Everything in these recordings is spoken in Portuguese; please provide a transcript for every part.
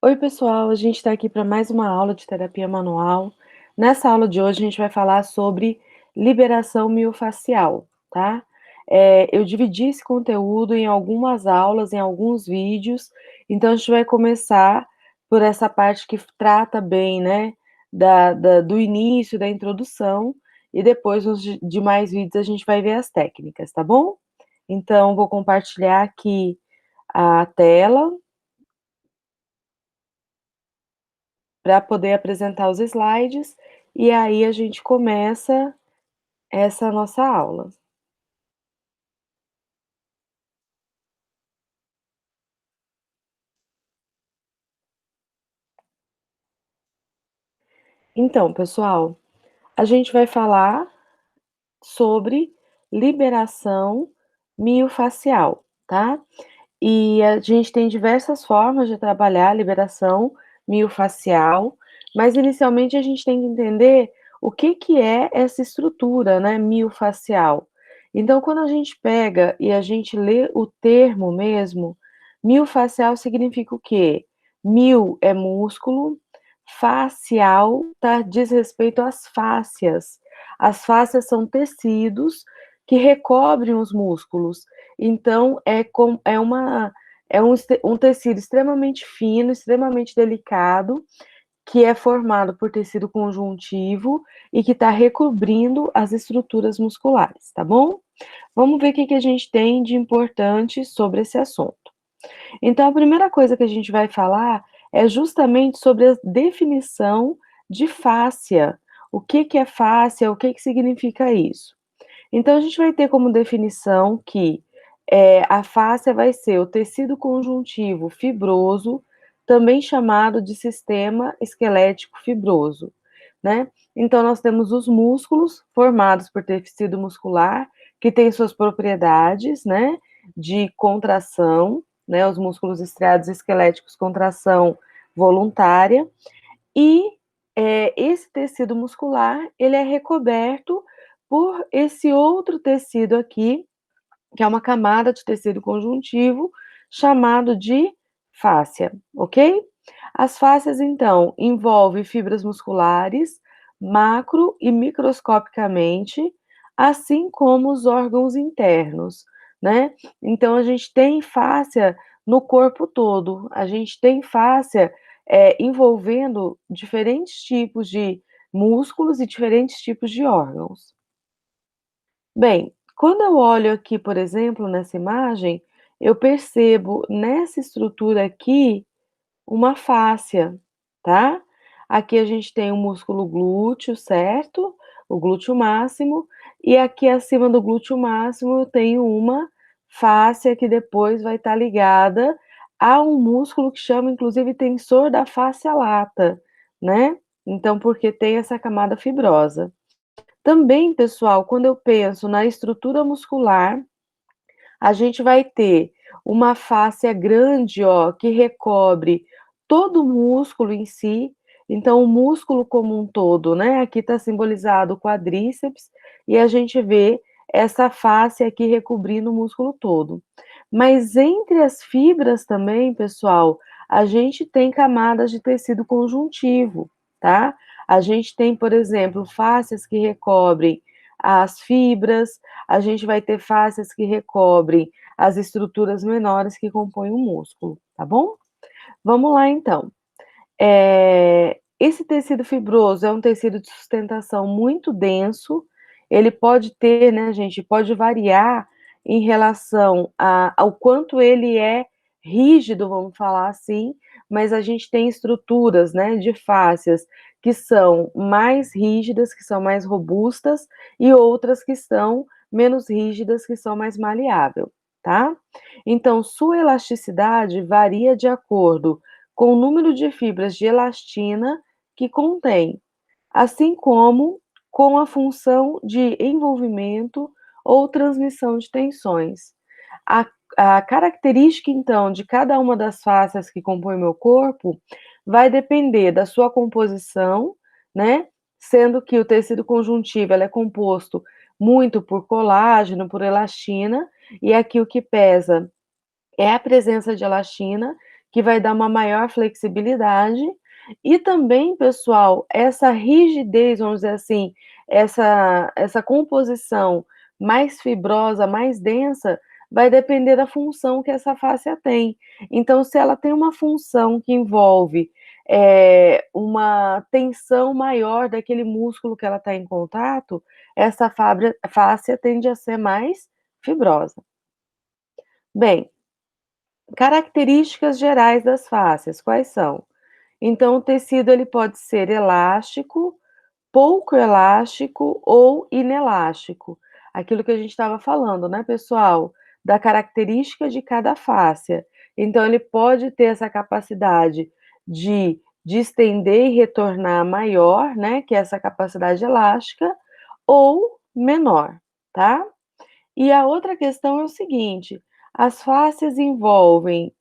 Oi, pessoal, a gente está aqui para mais uma aula de terapia manual. Nessa aula de hoje, a gente vai falar sobre liberação miofascial, tá? Eu dividi esse conteúdo em algumas aulas, em alguns vídeos, então a gente vai começar por essa parte que trata bem, né, do início, da introdução, e depois nos demais vídeos a gente vai ver as técnicas, tá bom? Então, vou compartilhar aqui a tela para poder apresentar os slides, e aí a gente começa essa nossa aula. Então, pessoal, a gente vai falar sobre liberação miofascial, tá? E a gente tem diversas formas de trabalhar a liberação miofascial, mas inicialmente a gente tem que entender o que que é essa estrutura, né, miofascial. Então, quando a gente pega e a gente lê o termo mesmo, miofascial significa o quê? Mio é músculo, facial diz respeito às fáscias. As fáscias são tecidos que recobrem os músculos. Então, é um tecido extremamente fino, extremamente delicado, que é formado por tecido conjuntivo e que está recobrindo as estruturas musculares, tá bom? Vamos ver o que a gente tem de importante sobre esse assunto. Então, a primeira coisa que a gente vai falar é justamente sobre a definição de fáscia. O que é fáscia? O que significa isso? Então, a gente vai ter como definição que a fáscia vai ser o tecido conjuntivo fibroso, também chamado de sistema esquelético fibroso, né? Então, nós temos os músculos formados por tecido muscular, que tem suas propriedades, né, de contração, né, os músculos estriados esqueléticos, contração voluntária, e esse tecido muscular, ele é recoberto por esse outro tecido aqui, que é uma camada de tecido conjuntivo, chamado de fáscia, ok? As fáscias, então, envolvem fibras musculares, macro e microscopicamente, assim como os órgãos internos, né? Então, a gente tem fáscia no corpo todo, a gente tem fáscia envolvendo diferentes tipos de músculos e diferentes tipos de órgãos. Bem, quando eu olho aqui, por exemplo, nessa imagem, eu percebo nessa estrutura aqui uma fáscia, tá? Aqui a gente tem o músculo glúteo, certo? O glúteo máximo, e aqui acima do glúteo máximo eu tenho uma fáscia que depois vai estar ligada a um músculo que chama inclusive tensor da fáscia lata, né? Então, porque tem essa camada fibrosa. Também, pessoal, quando eu penso na estrutura muscular, a gente vai ter uma fáscia grande, ó, que recobre todo o músculo em si. Então, o músculo como um todo, né? Aqui está simbolizado o quadríceps, e a gente vê essa fáscia aqui recobrindo o músculo todo. Mas entre as fibras também, pessoal, a gente tem camadas de tecido conjuntivo, tá? A gente tem, por exemplo, fáscias que recobrem as fibras, a gente vai ter fáscias que recobrem as estruturas menores que compõem o músculo, tá bom? Vamos lá então. Esse tecido fibroso é um tecido de sustentação muito denso, ele pode ter, né, gente, pode variar em relação ao quanto ele é rígido, vamos falar assim, mas a gente tem estruturas, né, de fáscias que são mais rígidas, que são mais robustas, e outras que são menos rígidas, que são mais maleável, tá? Então, sua elasticidade varia de acordo com o número de fibras de elastina que contém, assim como com a função de envolvimento ou transmissão de tensões. A, a característica, então, de cada uma das fáscias que compõem o meu corpo vai depender da sua composição, né? Sendo que o tecido conjuntivo é composto muito por colágeno, por elastina, e aqui o que pesa é a presença de elastina, que vai dar uma maior flexibilidade. E também, pessoal, essa rigidez, vamos dizer assim, essa composição mais fibrosa, mais densa, vai depender da função que essa fáscia tem. Então, se ela tem uma função que envolve uma tensão maior daquele músculo que ela está em contato, essa fáscia tende a ser mais fibrosa. Bem, características gerais das fáscias, quais são? Então, o tecido ele pode ser elástico, pouco elástico ou inelástico. Aquilo que a gente estava falando, né, pessoal? Da característica de cada fáscia. Então, ele pode ter essa capacidade de estender e retornar maior, né, que é essa capacidade elástica, ou menor, tá? E a outra questão é o seguinte: as fáscias envolvem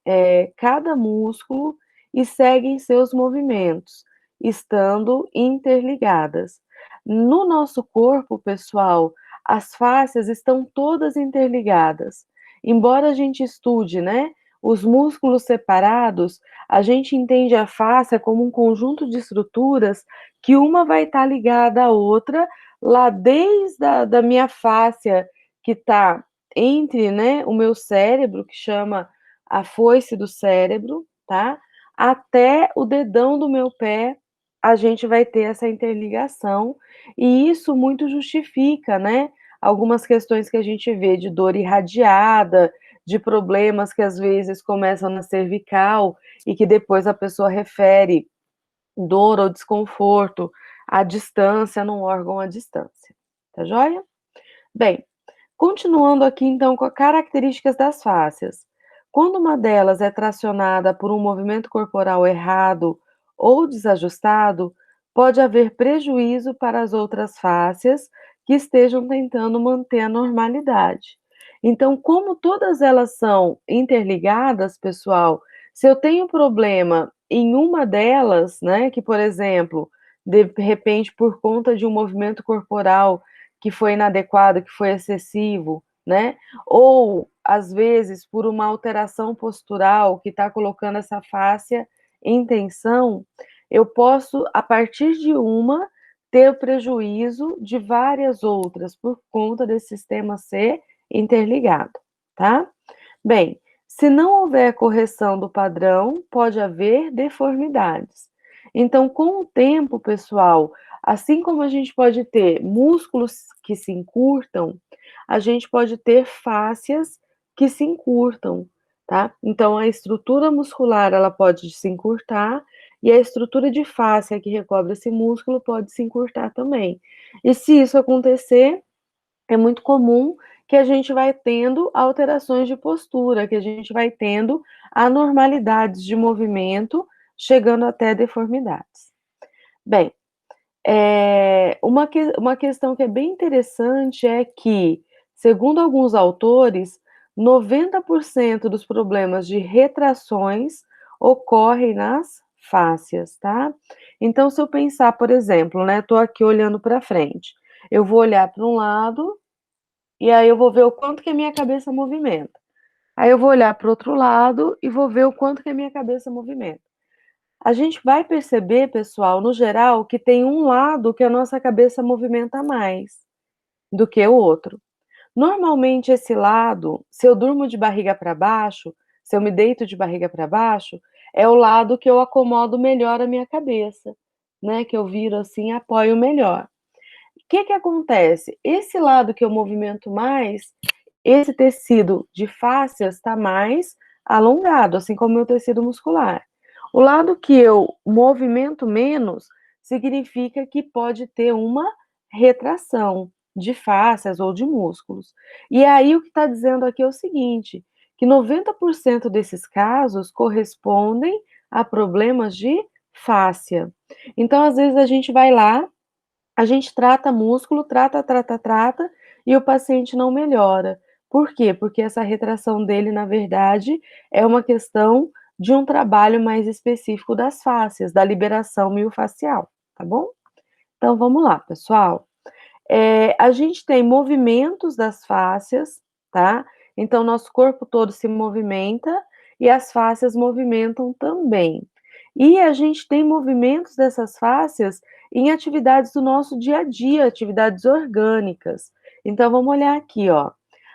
cada músculo e seguem seus movimentos, estando interligadas. No nosso corpo, pessoal, as fáscias estão todas interligadas. Embora a gente estude, né, os músculos separados, a gente entende a fáscia como um conjunto de estruturas que uma vai estar ligada à outra, lá desde da minha fáscia que está entre, né, o meu cérebro, que chama a foice do cérebro, tá? Até o dedão do meu pé, a gente vai ter essa interligação, e isso muito justifica, né, algumas questões que a gente vê de dor irradiada, de problemas que às vezes começam na cervical e que depois a pessoa refere dor ou desconforto à distância, num órgão à distância. Tá joia? Bem, continuando aqui então com as características das fáscias. Quando uma delas é tracionada por um movimento corporal errado ou desajustado, pode haver prejuízo para as outras fáscias que estejam tentando manter a normalidade. Então, como todas elas são interligadas, pessoal, se eu tenho problema em uma delas, né, que por exemplo, de repente por conta de um movimento corporal que foi inadequado, que foi excessivo, né? Ou, às vezes, por uma alteração postural que está colocando essa fáscia em tensão, eu posso, a partir de uma, ter o prejuízo de várias outras, por conta desse sistema ser interligado, tá? Bem, se não houver correção do padrão, pode haver deformidades. Então, com o tempo, pessoal, assim como a gente pode ter músculos que se encurtam, a gente pode ter fáscias que se encurtam, tá? Então, a estrutura muscular, ela pode se encurtar e a estrutura de fáscia que recobre esse músculo pode se encurtar também. E se isso acontecer, é muito comum que a gente vai tendo alterações de postura, que a gente vai tendo anormalidades de movimento, chegando até deformidades. Bem, uma questão que é bem interessante é que, segundo alguns autores, 90% dos problemas de retrações ocorrem nas fáscias, tá? Então, se eu pensar, por exemplo, né, tô aqui olhando para frente, eu vou olhar para um lado e aí eu vou ver o quanto que a minha cabeça movimenta. Aí eu vou olhar para o outro lado e vou ver o quanto que a minha cabeça movimenta. A gente vai perceber, pessoal, no geral, que tem um lado que a nossa cabeça movimenta mais do que o outro. Normalmente, esse lado, se eu durmo de barriga para baixo, se eu me deito de barriga para baixo, é o lado que eu acomodo melhor a minha cabeça, né? Que eu viro assim e apoio melhor. O que que acontece? Esse lado que eu movimento mais, esse tecido de fáscias está mais alongado, assim como o meu tecido muscular. O lado que eu movimento menos significa que pode ter uma retração de fáscias ou de músculos. E aí o que está dizendo aqui é o seguinte, que 90% desses casos correspondem a problemas de fáscia. Então, às vezes, a gente vai lá, a gente trata músculo, trata, e o paciente não melhora. Por quê? Porque essa retração dele, na verdade, é uma questão de um trabalho mais específico das fáscias, da liberação miofascial, tá bom? Então, vamos lá, pessoal. A gente tem movimentos das fáscias, tá? Então, nosso corpo todo se movimenta e as fáscias movimentam também. E a gente tem movimentos dessas fáscias em atividades do nosso dia a dia, atividades orgânicas. Então vamos olhar aqui, ó.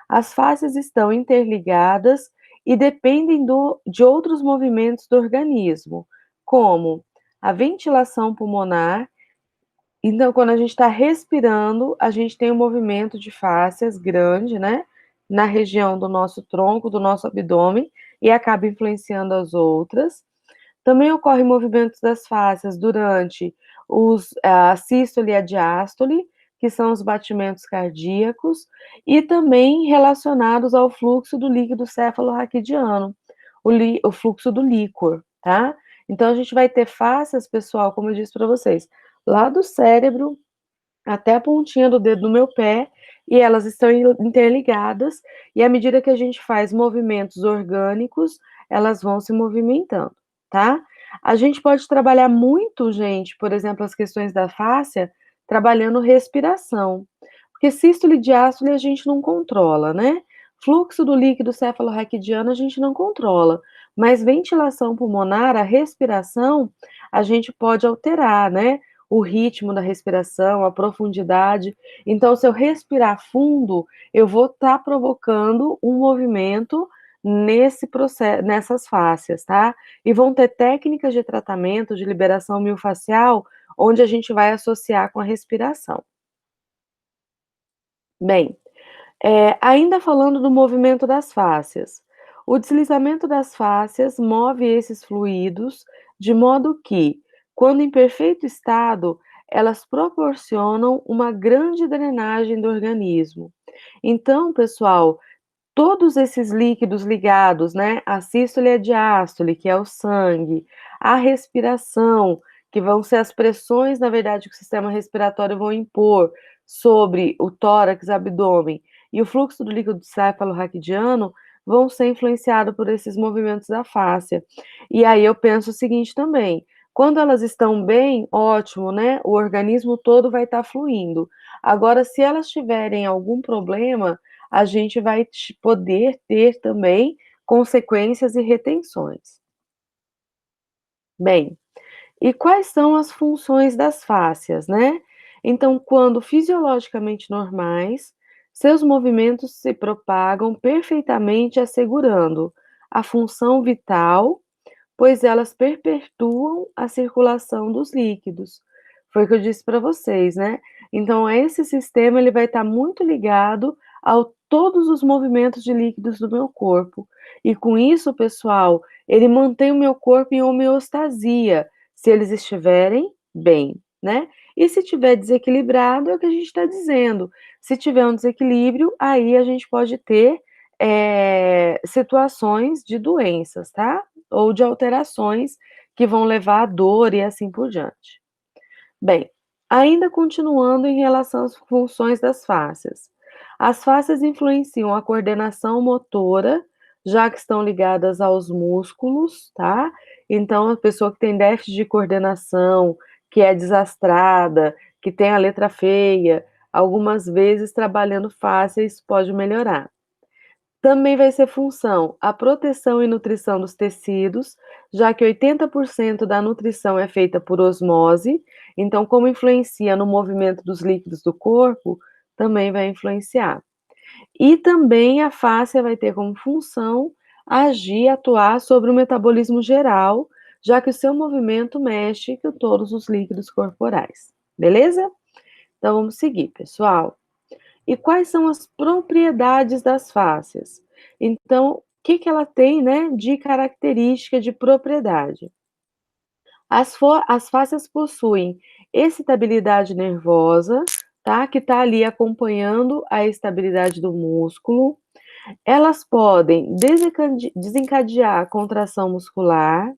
As fáscias estão interligadas e dependem de outros movimentos do organismo, como a ventilação pulmonar. Então, quando a gente está respirando, a gente tem um movimento de fáscias grande, né? Na região do nosso tronco, do nosso abdômen, e acaba influenciando as outras. Também ocorrem movimentos das fáscias durante a sístole e a diástole, que são os batimentos cardíacos, e também relacionados ao fluxo do líquido cefalorraquidiano, o fluxo do líquor, tá? Então, a gente vai ter fáscias, pessoal, como eu disse para vocês, lá do cérebro até a pontinha do dedo do meu pé, e elas estão interligadas, e à medida que a gente faz movimentos orgânicos, elas vão se movimentando, tá? A gente pode trabalhar muito, gente, por exemplo, as questões da fáscia, trabalhando respiração, porque sístole e diástole a gente não controla, né? Fluxo do líquido cefalorraquidiano a gente não controla, mas ventilação pulmonar, a respiração, a gente pode alterar, né? O ritmo da respiração, a profundidade. Então, se eu respirar fundo, eu vou estar provocando um movimento nesse processo, nessas fáscias, tá? E vão ter técnicas de tratamento de liberação miofascial, onde a gente vai associar com a respiração. Bem, ainda falando do movimento das fáscias. O deslizamento das fáscias move esses fluidos de modo que, quando em perfeito estado, elas proporcionam uma grande drenagem do organismo. Então, pessoal, todos esses líquidos ligados, né, a sístole e a diástole, que é o sangue, a respiração, que vão ser as pressões, na verdade, que o sistema respiratório vão impor sobre o tórax, abdômen, e o fluxo do líquido cefalorraquidiano vão ser influenciados por esses movimentos da fáscia. E aí eu penso o seguinte também, quando elas estão bem, ótimo, né? O organismo todo vai estar fluindo. Agora, se elas tiverem algum problema, a gente vai poder ter também consequências e retenções. Bem, e quais são as funções das fáscias, né? Então, quando fisiologicamente normais, seus movimentos se propagam perfeitamente, assegurando a função vital, pois elas perpetuam a circulação dos líquidos. Foi o que eu disse para vocês, né? Então, esse sistema ele vai estar muito ligado a todos os movimentos de líquidos do meu corpo. E com isso, pessoal, ele mantém o meu corpo em homeostasia, se eles estiverem bem, né? E se tiver desequilibrado, é o que a gente está dizendo. Se tiver um desequilíbrio, aí a gente pode ter situações de doenças, tá? Ou de alterações que vão levar à dor e assim por diante. Bem, ainda continuando em relação às funções das fáscias. As fáscias influenciam a coordenação motora, já que estão ligadas aos músculos, tá? Então, a pessoa que tem déficit de coordenação, que é desastrada, que tem a letra feia, algumas vezes trabalhando fáscias pode melhorar. Também vai ser função a proteção e nutrição dos tecidos, já que 80% da nutrição é feita por osmose, então, como influencia no movimento dos líquidos do corpo, também vai influenciar. E também a fáscia vai ter como função agir, atuar sobre o metabolismo geral, já que o seu movimento mexe com todos os líquidos corporais. Beleza? Então, vamos seguir, pessoal. E quais são as propriedades das fáscias? Então, o que que ela tem, né, de característica de propriedade? As fáscias possuem excitabilidade nervosa, tá? Que está ali acompanhando a estabilidade do músculo. Elas podem desencadear a contração muscular.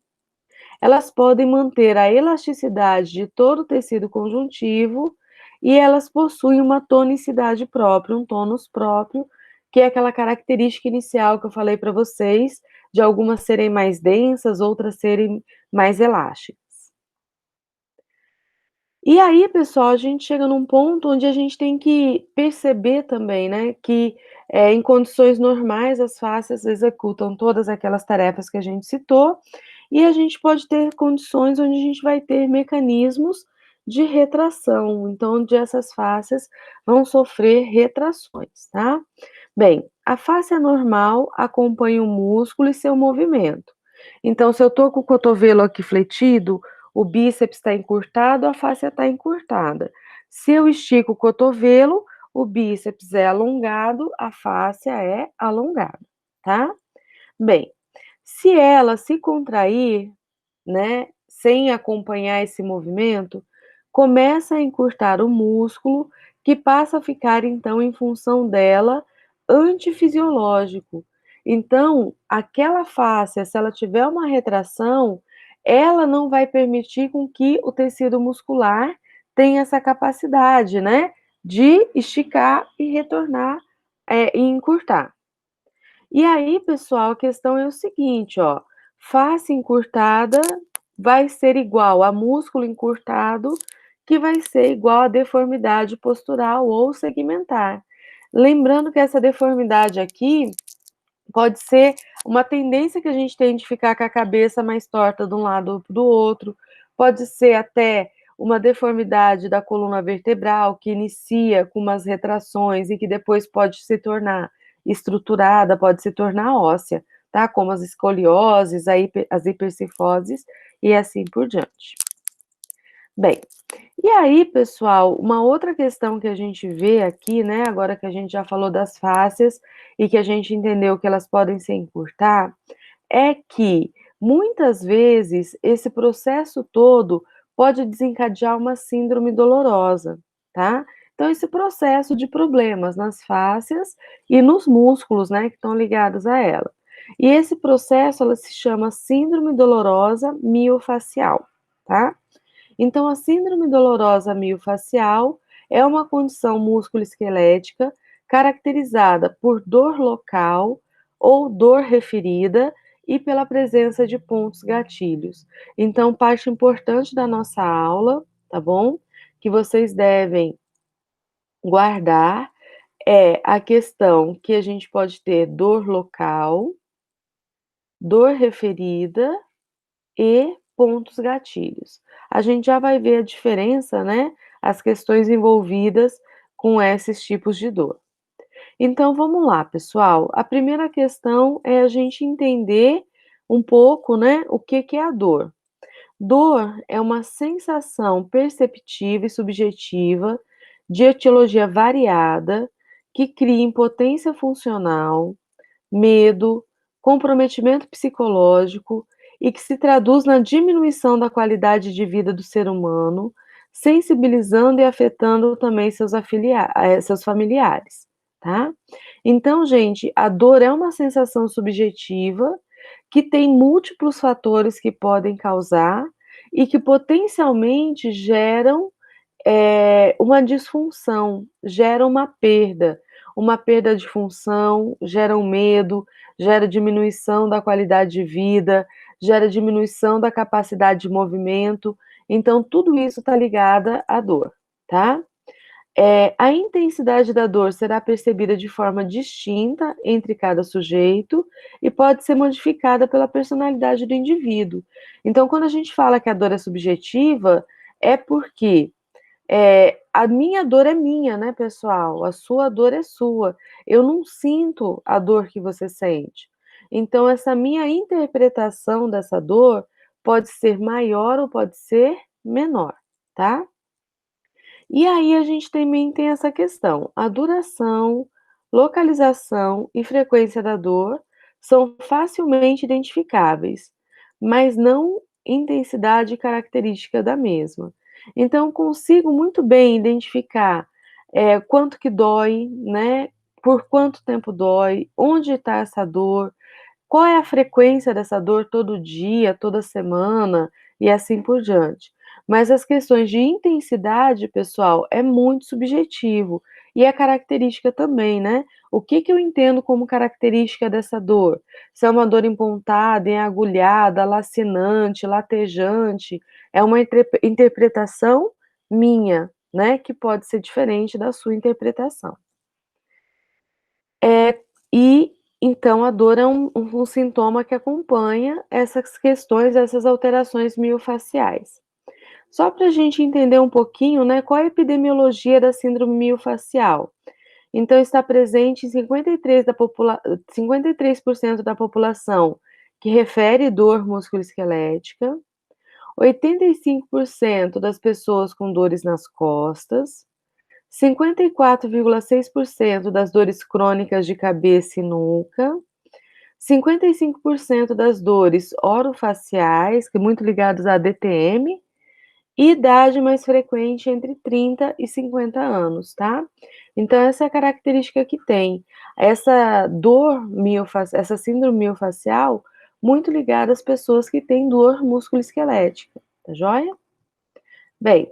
Elas podem manter a elasticidade de todo o tecido conjuntivo e elas possuem uma tonicidade própria, um tônus próprio, que é aquela característica inicial que eu falei para vocês, de algumas serem mais densas, outras serem mais elásticas. E aí, pessoal, a gente chega num ponto onde a gente tem que perceber também, né, que, em condições normais as fáscias executam todas aquelas tarefas que a gente citou, e a gente pode ter condições onde a gente vai ter mecanismos de retração, então onde essas fáscias vão sofrer retrações, tá. Bem, a fáscia normal acompanha o músculo e seu movimento. Então, se eu estou com o cotovelo aqui fletido, o bíceps está encurtado, a fáscia está encurtada. Se eu estico o cotovelo, o bíceps é alongado, a fáscia é alongada, tá? Bem, se ela se contrair, né, sem acompanhar esse movimento, começa a encurtar o músculo, que passa a ficar então em função dela antifisiológico. Então, aquela fáscia, se ela tiver uma retração, ela não vai permitir com que o tecido muscular tenha essa capacidade, né, de esticar e retornar, e encurtar. E aí, pessoal, a questão é o seguinte, ó, face encurtada vai ser igual a músculo encurtado, que vai ser igual a deformidade postural ou segmentar. Lembrando que essa deformidade aqui pode ser uma tendência que a gente tem de ficar com a cabeça mais torta de um lado ou do outro, pode ser até uma deformidade da coluna vertebral, que inicia com umas retrações e que depois pode se tornar estruturada, pode se tornar óssea, tá? Como as escolioses, as hipercifoses e assim por diante. Bem, e aí, pessoal, uma outra questão que a gente vê aqui, né, agora que a gente já falou das fáscias e que a gente entendeu que elas podem se encurtar, é que muitas vezes esse processo todo pode desencadear uma síndrome dolorosa, tá? Então, esse processo de problemas nas fáscias e nos músculos, né, que estão ligados a ela. E esse processo, ela se chama síndrome dolorosa miofacial, tá? Então, a síndrome dolorosa miofascial é uma condição musculoesquelética caracterizada por dor local ou dor referida e pela presença de pontos gatilhos. Então, parte importante da nossa aula, tá bom? Que vocês devem guardar é a questão que a gente pode ter dor local, dor referida e pontos gatilhos. A gente já vai ver a diferença, né, as questões envolvidas com esses tipos de dor. Então vamos lá, pessoal. A primeira questão é a gente entender um pouco, né, o que que é a dor. Dor é uma sensação perceptível e subjetiva de etiologia variada que cria impotência funcional, medo, comprometimento psicológico e que se traduz na diminuição da qualidade de vida do ser humano, sensibilizando e afetando também seus familiares, tá? Então, gente, a dor é uma sensação subjetiva que tem múltiplos fatores que podem causar e que potencialmente geram uma disfunção, gera uma perda de função, gera um medo, gera diminuição da qualidade de vida, gera diminuição da capacidade de movimento, então tudo isso está ligada à dor, tá? A intensidade da dor será percebida de forma distinta entre cada sujeito e pode ser modificada pela personalidade do indivíduo. Então, quando a gente fala que a dor é subjetiva, é porque a minha dor é minha, né, pessoal? A sua dor é sua. Eu não sinto a dor que você sente. Então, essa minha interpretação dessa dor pode ser maior ou pode ser menor, tá? E aí a gente também tem essa questão, a duração, localização e frequência da dor são facilmente identificáveis, mas não intensidade característica da mesma. Então consigo muito bem identificar, quanto que dói, né, por quanto tempo dói, onde está essa dor, qual é a frequência dessa dor todo dia, toda semana e assim por diante. Mas as questões de intensidade, pessoal, é muito subjetivo e é característica também, né? O que que eu entendo como característica dessa dor? Se é uma dor empontada, agulhada, lacinante, latejante, é uma interpretação minha, né, que pode ser diferente da sua interpretação. E então a dor é um sintoma que acompanha essas questões, essas alterações miofaciais. Só para a gente entender um pouquinho, né, qual é a epidemiologia da síndrome miofacial. Então, está presente em 53% da população que refere dor musculoesquelética, 85% das pessoas com dores nas costas, 54,6% das dores crônicas de cabeça e nuca, 55% das dores orofaciais, que muito ligados à DTM, e idade mais frequente entre 30 e 50 anos, tá? Então essa é a característica que tem. Essa dor essa síndrome miofacial, muito ligada às pessoas que têm dor musculoesquelética, tá joia? Bem,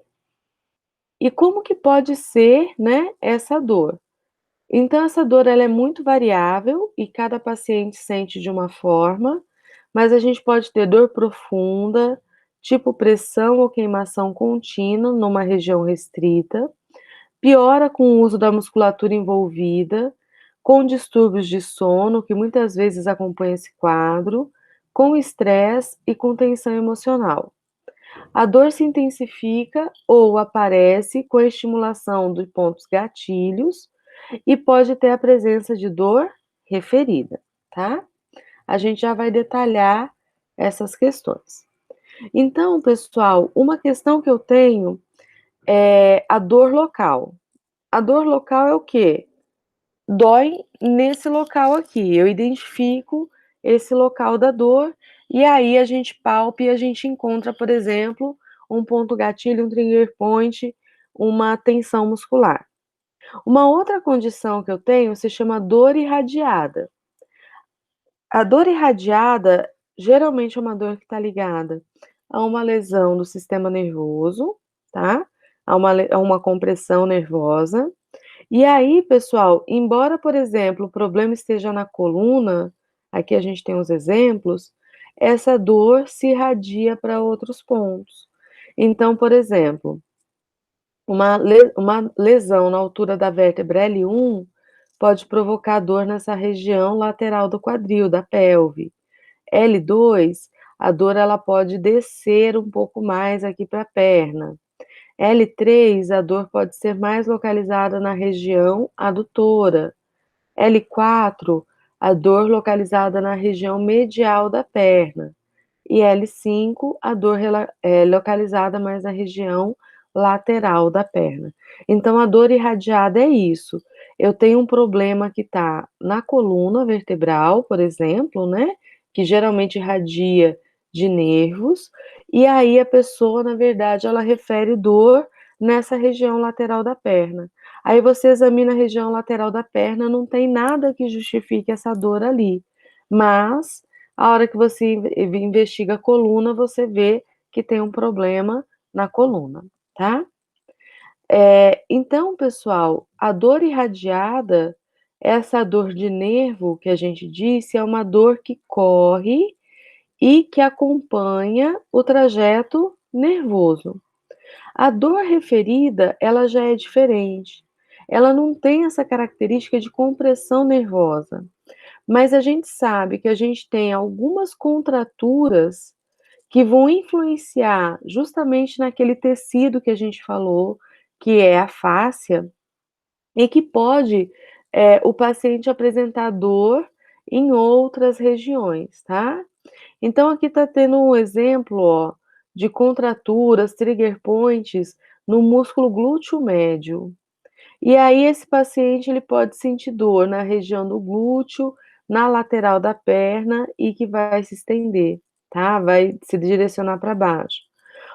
e como que pode ser, né, essa dor? Então essa dor ela é muito variável e cada paciente sente de uma forma, mas a gente pode ter dor profunda, tipo pressão ou queimação contínua numa região restrita, piora com o uso da musculatura envolvida, com distúrbios de sono, que muitas vezes acompanha esse quadro, com estresse e com tensão emocional. A dor se intensifica ou aparece com a estimulação de pontos gatilhos e pode ter a presença de dor referida, tá? A gente já vai detalhar essas questões. Então, pessoal, uma questão que eu tenho é a dor local. A dor local é o quê? Dói nesse local aqui. Eu identifico esse local da dor e aí a gente palpa e a gente encontra, por exemplo, um ponto gatilho, um trigger point, uma tensão muscular. Uma outra condição que eu tenho se chama dor irradiada. A dor irradiada geralmente é uma dor que está ligada a uma lesão do sistema nervoso, tá? A uma compressão nervosa. E aí, pessoal, embora, por exemplo, o problema esteja na coluna, aqui a gente tem uns exemplos, essa dor se irradia para outros pontos. Então, por exemplo, uma lesão na altura da vértebra L1 pode provocar dor nessa região lateral do quadril, da pelve. L2, a dor ela pode descer um pouco mais aqui para a perna. L3, a dor pode ser mais localizada na região adutora. L4, a dor localizada na região medial da perna. E L5, a dor é localizada mais na região lateral da perna. Então, a dor irradiada é isso. Eu tenho um problema que está na coluna vertebral, por exemplo, né? Que geralmente irradia de nervos, e aí a pessoa, na verdade, ela refere dor nessa região lateral da perna. Aí você examina a região lateral da perna, não tem nada que justifique essa dor ali. Mas a hora que você investiga a coluna, você vê que tem um problema na coluna, tá? Então, pessoal, a dor irradiada, essa dor de nervo que a gente disse, é uma dor que corre e que acompanha o trajeto nervoso. A dor referida, ela já é diferente. Ela não tem essa característica de compressão nervosa. Mas a gente sabe que a gente tem algumas contraturas que vão influenciar justamente naquele tecido que a gente falou, que é a fáscia, e que pode o paciente apresentar dor em outras regiões, tá? Então aqui está tendo um exemplo, ó, de contraturas, trigger points no músculo glúteo médio. E aí esse paciente ele pode sentir dor na região do glúteo, na lateral da perna e que vai se estender, tá? Vai se direcionar para baixo.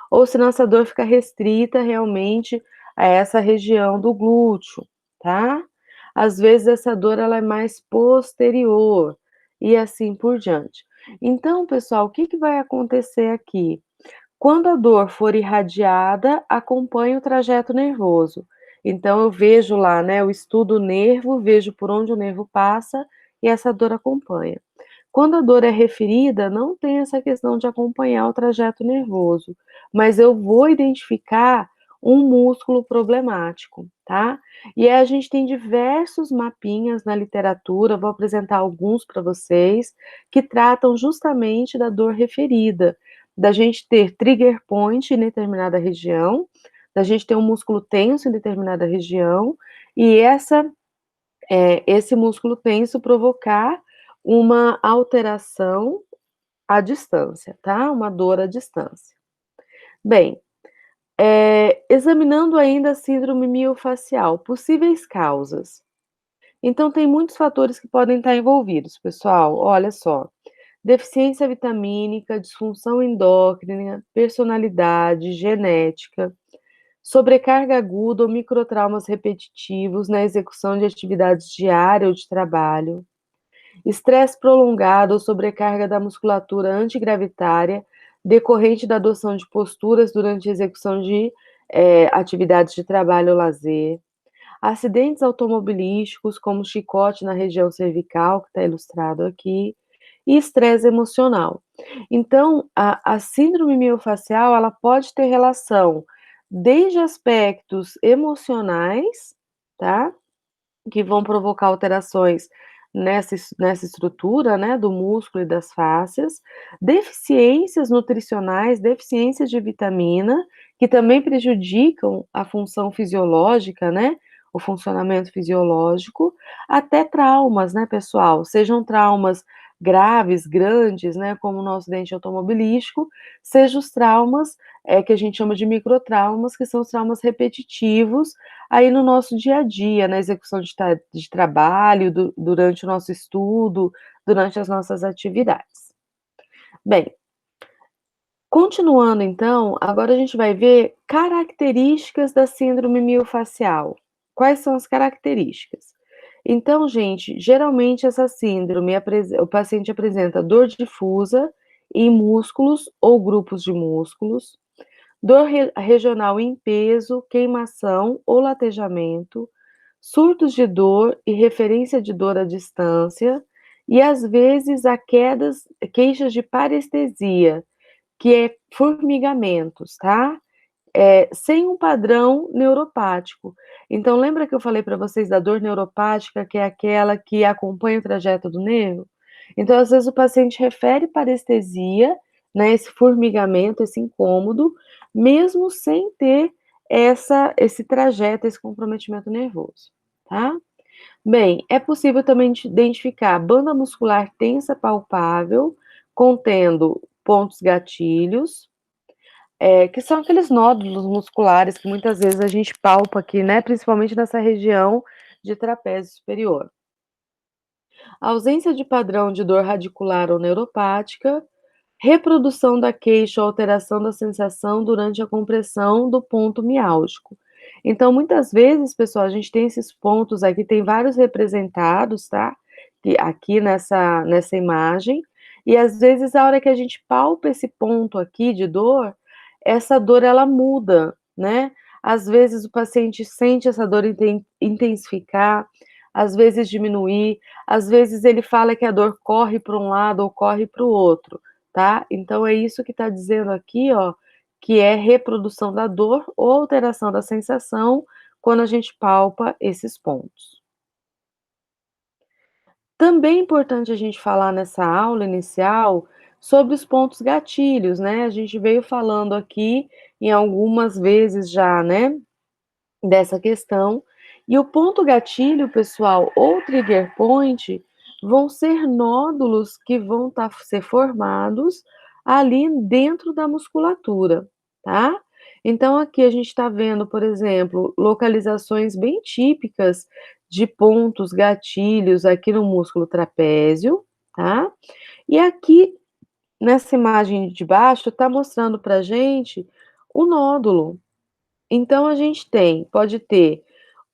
Ou se nossa dor fica restrita realmente a essa região do glúteo, tá? Às vezes essa dor ela é mais posterior e assim por diante. Então, pessoal, o que que vai acontecer aqui? Quando a dor for irradiada, acompanhe o trajeto nervoso. Então, eu vejo lá, né, eu estudo o nervo, vejo por onde o nervo passa e essa dor acompanha. Quando a dor é referida, não tem essa questão de acompanhar o trajeto nervoso, mas eu vou identificar um músculo problemático, tá? E aí a gente tem diversos mapinhas na literatura, vou apresentar alguns para vocês, que tratam justamente da dor referida, da gente ter trigger point em determinada região, da gente ter um músculo tenso em determinada região, e esse músculo tenso provocar uma alteração à distância, tá? Uma dor à distância. Bem, examinando ainda a síndrome miofascial, possíveis causas. Então, tem muitos fatores que podem estar envolvidos, pessoal. Olha só: deficiência vitamínica, disfunção endócrina, personalidade, genética, sobrecarga aguda ou microtraumas repetitivos na execução de atividades diárias ou de trabalho, estresse prolongado ou sobrecarga da musculatura antigravitária decorrente da adoção de posturas durante a execução de atividades de trabalho ou lazer, acidentes automobilísticos, como chicote na região cervical, que está ilustrado aqui, e estresse emocional. Então, a síndrome miofascial, ela pode ter relação desde aspectos emocionais, tá? Que vão provocar alterações nessa estrutura, né, do músculo e das fáscias, deficiências nutricionais, deficiências de vitamina, que também prejudicam a função fisiológica, né, o funcionamento fisiológico, até traumas, né, pessoal, sejam traumas graves, grandes, né, como o nosso acidente automobilístico, sejam os traumas que a gente chama de microtraumas, que são os traumas repetitivos, aí no nosso dia a dia, na execução de trabalho, durante o nosso estudo, durante as nossas atividades. Bem, continuando então, agora a gente vai ver características da síndrome miofascial. Quais são as características? Então, gente, geralmente essa síndrome, o paciente apresenta dor difusa em músculos ou grupos de músculos, dor regional em peso, queimação ou latejamento, surtos de dor e referência de dor à distância, e às vezes há queixas de parestesia, que é formigamentos, tá? Sem um padrão neuropático. Então, lembra que eu falei para vocês da dor neuropática, que é aquela que acompanha o trajeto do nervo? Então, às vezes, o paciente refere parestesia, né, esse formigamento, esse incômodo, mesmo sem ter esse trajeto, esse comprometimento nervoso, tá? Bem, é possível também identificar banda muscular tensa palpável, contendo pontos gatilhos, que são aqueles nódulos musculares que muitas vezes a gente palpa aqui, né, principalmente nessa região de trapézio superior. A ausência de padrão de dor radicular ou neuropática, reprodução da queixa ou alteração da sensação durante a compressão do ponto miálgico. Então, muitas vezes, pessoal, a gente tem esses pontos aqui, tem vários representados, tá? Aqui nessa imagem, e às vezes a hora que a gente palpa esse ponto aqui de dor, essa dor ela muda, né? Às vezes o paciente sente essa dor intensificar, às vezes diminuir, às vezes ele fala que a dor corre para um lado ou corre para o outro, tá? Então é isso que está dizendo aqui, ó, que é reprodução da dor ou alteração da sensação quando a gente palpa esses pontos. Também é importante a gente falar nessa aula inicial sobre os pontos gatilhos, né? A gente veio falando aqui em algumas vezes já, né, dessa questão. E o ponto gatilho, pessoal, ou trigger point, vão ser nódulos que vão ser formados ali dentro da musculatura, tá? Então, aqui a gente está vendo, por exemplo, localizações bem típicas de pontos gatilhos aqui no músculo trapézio, tá? E aqui, nessa imagem de baixo, está mostrando para gente o nódulo. Então, a gente pode ter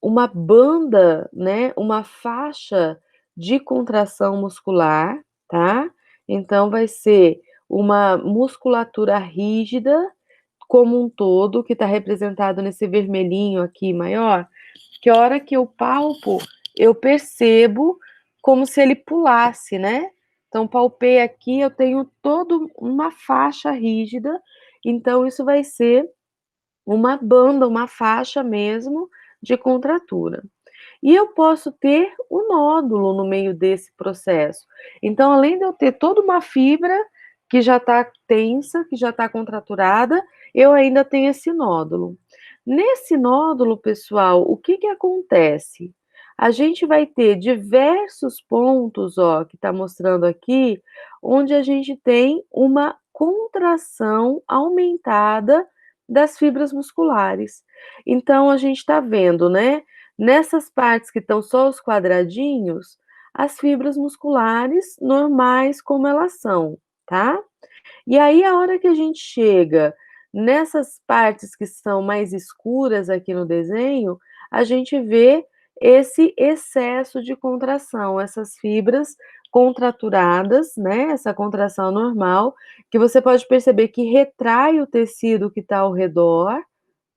uma banda, né, uma faixa de contração muscular, tá? Então, vai ser uma musculatura rígida como um todo, que está representado nesse vermelhinho aqui maior, que a hora que eu palpo, eu percebo como se ele pulasse, né? Então, palpei aqui, eu tenho toda uma faixa rígida, então isso vai ser uma banda, uma faixa mesmo de contratura. E eu posso ter o nódulo no meio desse processo. Então, além de eu ter toda uma fibra que já está tensa, que já está contraturada, eu ainda tenho esse nódulo. Nesse nódulo, pessoal, o que que acontece? A gente vai ter diversos pontos, ó, que está mostrando aqui, onde a gente tem uma contração aumentada das fibras musculares. Então, a gente está vendo, né? Nessas partes que estão só os quadradinhos, as fibras musculares normais como elas são, tá? E aí, a hora que a gente chega nessas partes que são mais escuras aqui no desenho, a gente vê esse excesso de contração, essas fibras contraturadas, né? Essa contração normal, que você pode perceber que retrai o tecido que está ao redor,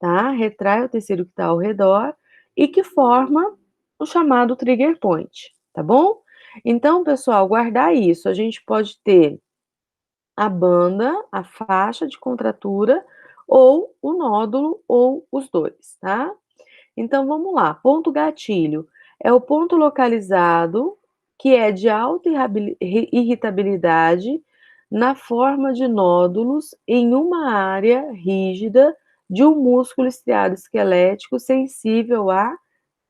tá? Retrai o tecido que está ao redor e que forma o chamado trigger point, tá bom? Então, pessoal, guardar isso. A gente pode ter a banda, a faixa de contratura, ou o nódulo, ou os dois, tá? Então, vamos lá. Ponto gatilho é o ponto localizado que é de alta irritabilidade na forma de nódulos em uma área rígida de um músculo estriado esquelético sensível à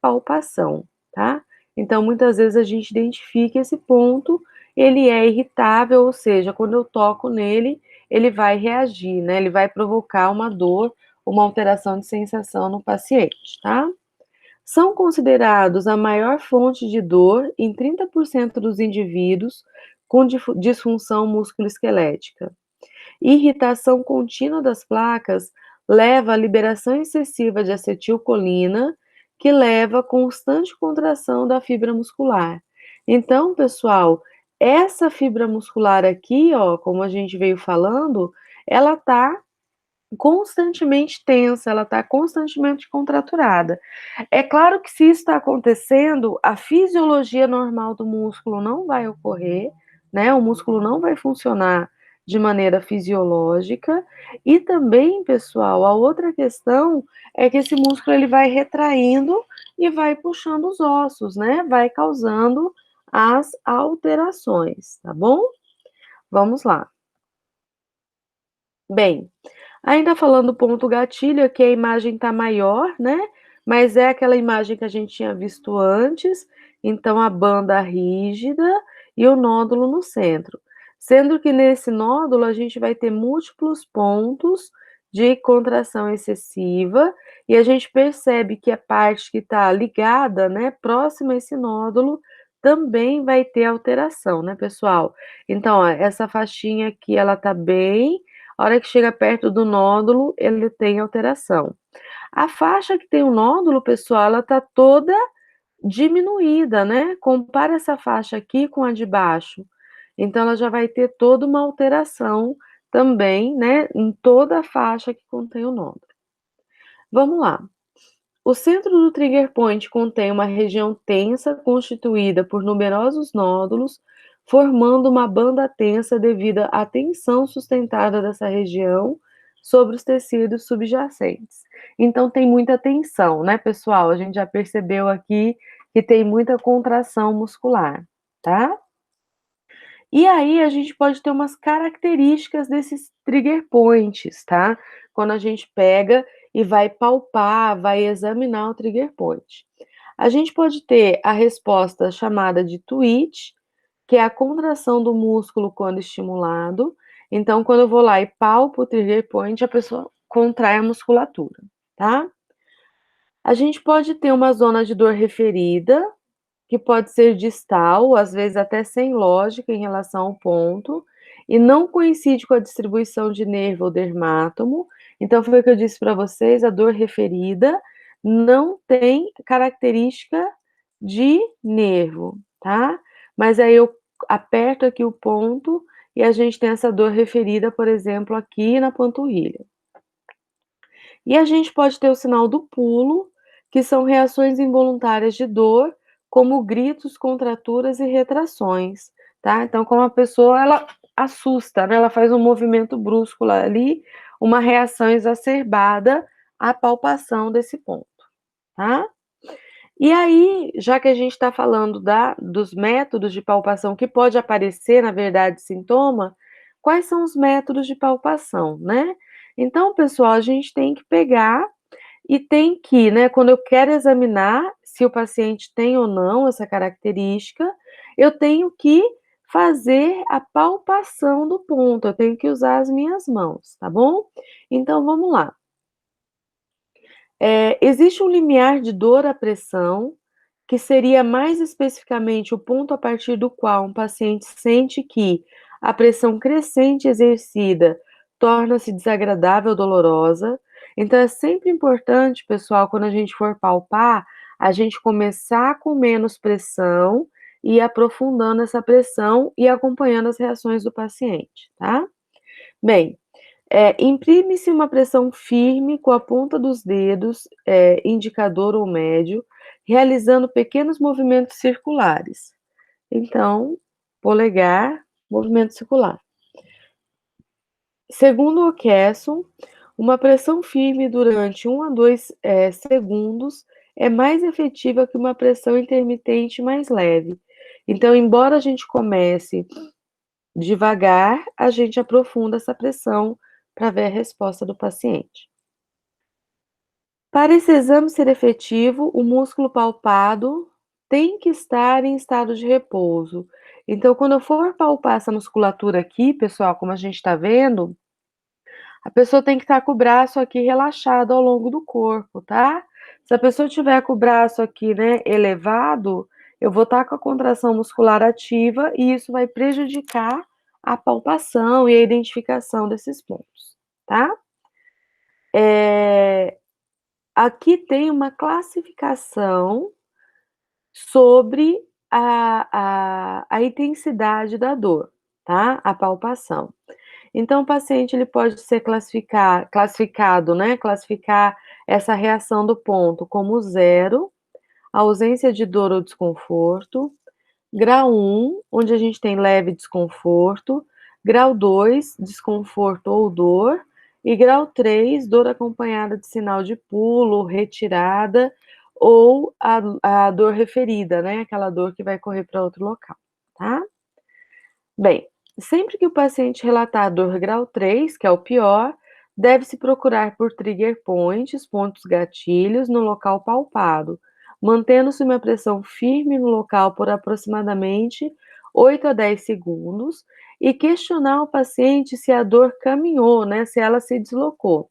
palpação, tá? Então, muitas vezes a gente identifica esse ponto, ele é irritável, ou seja, quando eu toco nele, ele vai reagir, né? Ele vai provocar uma dor, uma alteração de sensação no paciente, tá? São considerados a maior fonte de dor em 30% dos indivíduos com disfunção musculoesquelética. Irritação contínua das placas leva à liberação excessiva de acetilcolina, que leva à constante contração da fibra muscular. Então, pessoal, essa fibra muscular aqui, ó, como a gente veio falando, ela tá constantemente tensa, ela está constantemente contraturada. É claro que se isso está acontecendo, a fisiologia normal do músculo não vai ocorrer, né? O músculo não vai funcionar de maneira fisiológica. E também, pessoal, a outra questão é que esse músculo ele vai retraindo e vai puxando os ossos, né? Vai causando as alterações, tá bom? Vamos lá. Bem, ainda falando do ponto gatilho, aqui a imagem está maior, né? Mas é aquela imagem que a gente tinha visto antes, então a banda rígida e o nódulo no centro. Sendo que nesse nódulo a gente vai ter múltiplos pontos de contração excessiva e a gente percebe que a parte que está ligada, né, próxima a esse nódulo, também vai ter alteração, né, pessoal? Então, ó, essa faixinha aqui, ela tá bem, a hora que chega perto do nódulo, ele tem alteração. A faixa que tem o nódulo, pessoal, ela tá toda diminuída, né? Compara essa faixa aqui com a de baixo. Então, ela já vai ter toda uma alteração também, né? Em toda a faixa que contém o nódulo. Vamos lá. O centro do trigger point contém uma região tensa constituída por numerosos nódulos, formando uma banda tensa devido à tensão sustentada dessa região sobre os tecidos subjacentes. Então tem muita tensão, né, pessoal? A gente já percebeu aqui que tem muita contração muscular, tá? E aí a gente pode ter umas características desses trigger points, tá? Quando a gente pega e vai palpar, vai examinar o trigger point. A gente pode ter a resposta chamada de twitch, que é a contração do músculo quando estimulado. Então, quando eu vou lá e palpo o trigger point, a pessoa contrai a musculatura, tá? A gente pode ter uma zona de dor referida, que pode ser distal, às vezes até sem lógica em relação ao ponto, e não coincide com a distribuição de nervo ou dermátomo. Então, foi o que eu disse para vocês, a dor referida não tem característica de nervo, tá? Mas aí eu aperto aqui o ponto e a gente tem essa dor referida, por exemplo, aqui na panturrilha. E a gente pode ter o sinal do pulo, que são reações involuntárias de dor, como gritos, contraturas e retrações, tá? Então, como a pessoa, ela assusta, né? Ela faz um movimento brusco ali, uma reação exacerbada a palpação desse ponto, tá? E aí, já que a gente está falando dos métodos de palpação que pode aparecer, na verdade, sintoma, quais são os métodos de palpação, né? Então, pessoal, a gente tem que pegar e tem que, né, quando eu quero examinar se o paciente tem ou não essa característica, eu tenho que fazer a palpação do ponto, eu tenho que usar as minhas mãos, tá bom? Então, vamos lá. Existe um limiar de dor à pressão, que seria mais especificamente o ponto a partir do qual um paciente sente que a pressão crescente exercida torna-se desagradável ou dolorosa. Então, é sempre importante, pessoal, quando a gente for palpar, a gente começar com menos pressão e ir aprofundando essa pressão e acompanhando as reações do paciente, tá? Bem, imprime-se uma pressão firme com a ponta dos dedos, indicador ou médio, realizando pequenos movimentos circulares. Então, polegar, movimento circular. Segundo o Kesson, uma pressão firme durante 1 a 2 segundos é mais efetiva que uma pressão intermitente mais leve. Então, embora a gente comece devagar, a gente aprofunda essa pressão para ver a resposta do paciente. Para esse exame ser efetivo, o músculo palpado tem que estar em estado de repouso. Então, quando eu for palpar essa musculatura aqui, pessoal, como a gente está vendo, a pessoa tem que estar com o braço aqui relaxado ao longo do corpo, tá? Se a pessoa tiver com o braço aqui, né, elevado, eu vou estar com a contração muscular ativa e isso vai prejudicar a palpação e a identificação desses pontos, tá? Aqui tem uma classificação sobre a intensidade da dor, tá? A palpação. Então, o paciente ele pode ser classificado, né? Classificar essa reação do ponto como 0, ausência de dor ou desconforto, grau 1, onde a gente tem leve desconforto, grau 2, desconforto ou dor, e grau 3, dor acompanhada de sinal de pulo, retirada, ou a dor referida, né? Aquela dor que vai correr para outro local, tá? Bem, sempre que o paciente relatar dor grau 3, que é o pior, deve-se procurar por trigger points, pontos gatilhos, no local palpado, mantendo-se uma pressão firme no local por aproximadamente 8 a 10 segundos e questionar o paciente se a dor caminhou, né, se ela se deslocou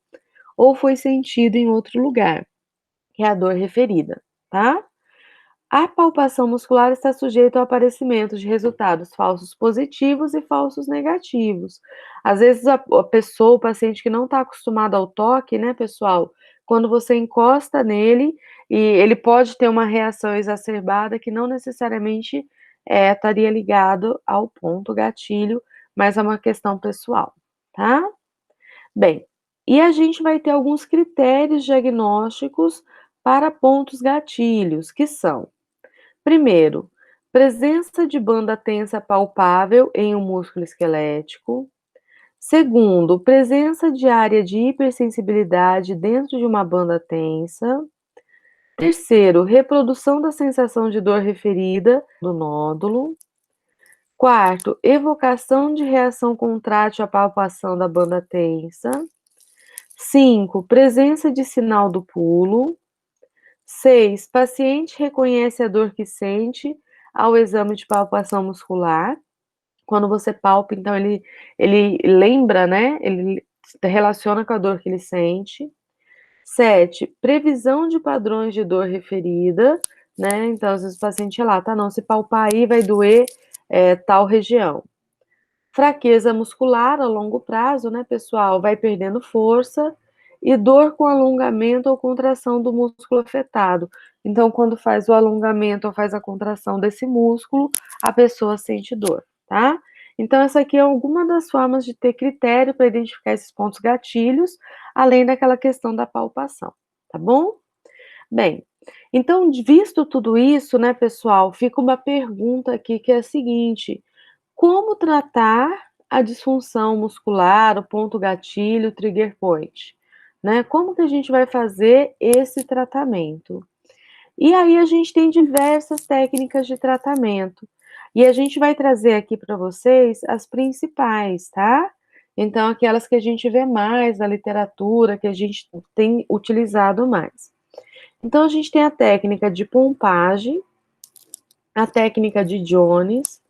ou foi sentida em outro lugar, que é a dor referida, tá? A palpação muscular está sujeita ao aparecimento de resultados falsos positivos e falsos negativos. Às vezes a pessoa, o paciente que não está acostumado ao toque, né, pessoal, quando você encosta nele, e ele pode ter uma reação exacerbada que não necessariamente estaria ligado ao ponto gatilho, mas é uma questão pessoal, tá? Bem, e a gente vai ter alguns critérios diagnósticos para pontos gatilhos, que são: primeiro, presença de banda tensa palpável em um músculo esquelético. Segundo, presença de área de hipersensibilidade dentro de uma banda tensa. Terceiro, reprodução da sensação de dor referida do nódulo. Quarto, evocação de reação contrátil à palpação da banda tensa. 5, presença de sinal do pulo. 6, paciente reconhece a dor que sente ao exame de palpação muscular. Quando você palpa, então ele lembra, né, ele relaciona com a dor que ele sente. 7, previsão de padrões de dor referida, né, então às vezes o paciente relata: "Ah, não, se palpar aí vai doer, tal região". Fraqueza muscular a longo prazo, né, pessoal, vai perdendo força, e dor com alongamento ou contração do músculo afetado. Então, quando faz o alongamento ou faz a contração desse músculo, a pessoa sente dor, tá? Então, essa aqui é alguma das formas de ter critério para identificar esses pontos gatilhos, além daquela questão da palpação, tá bom? Bem, então, visto tudo isso, né, pessoal, fica uma pergunta aqui que é a seguinte: como tratar a disfunção muscular, o ponto gatilho, o trigger point? né? Como que a gente vai fazer esse tratamento? E aí a gente tem diversas técnicas de tratamento. E a gente vai trazer aqui para vocês as principais, tá? Então, aquelas que a gente vê mais na literatura, que a gente tem utilizado mais. Então, a gente tem a técnica de pompagem, a técnica de Jones,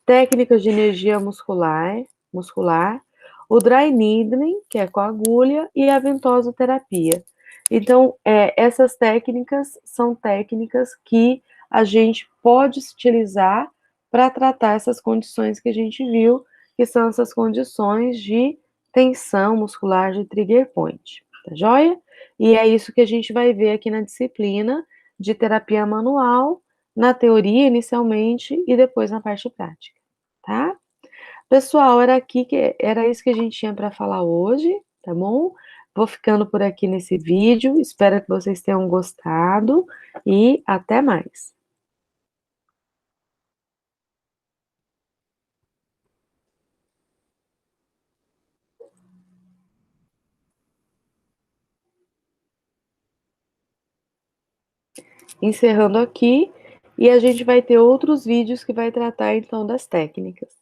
técnicas de energia muscular, o dry needling, que é com agulha, e a ventosoterapia. Então, essas técnicas são técnicas que a gente pode utilizar para tratar essas condições que a gente viu, que são essas condições de tensão muscular de trigger point, tá joia? E é isso que a gente vai ver aqui na disciplina de terapia manual, na teoria inicialmente e depois na parte prática, tá? Pessoal, era isso que a gente tinha para falar hoje, tá bom? Vou ficando por aqui nesse vídeo, espero que vocês tenham gostado e até mais. Encerrando aqui, e a gente vai ter outros vídeos que vai tratar então das técnicas.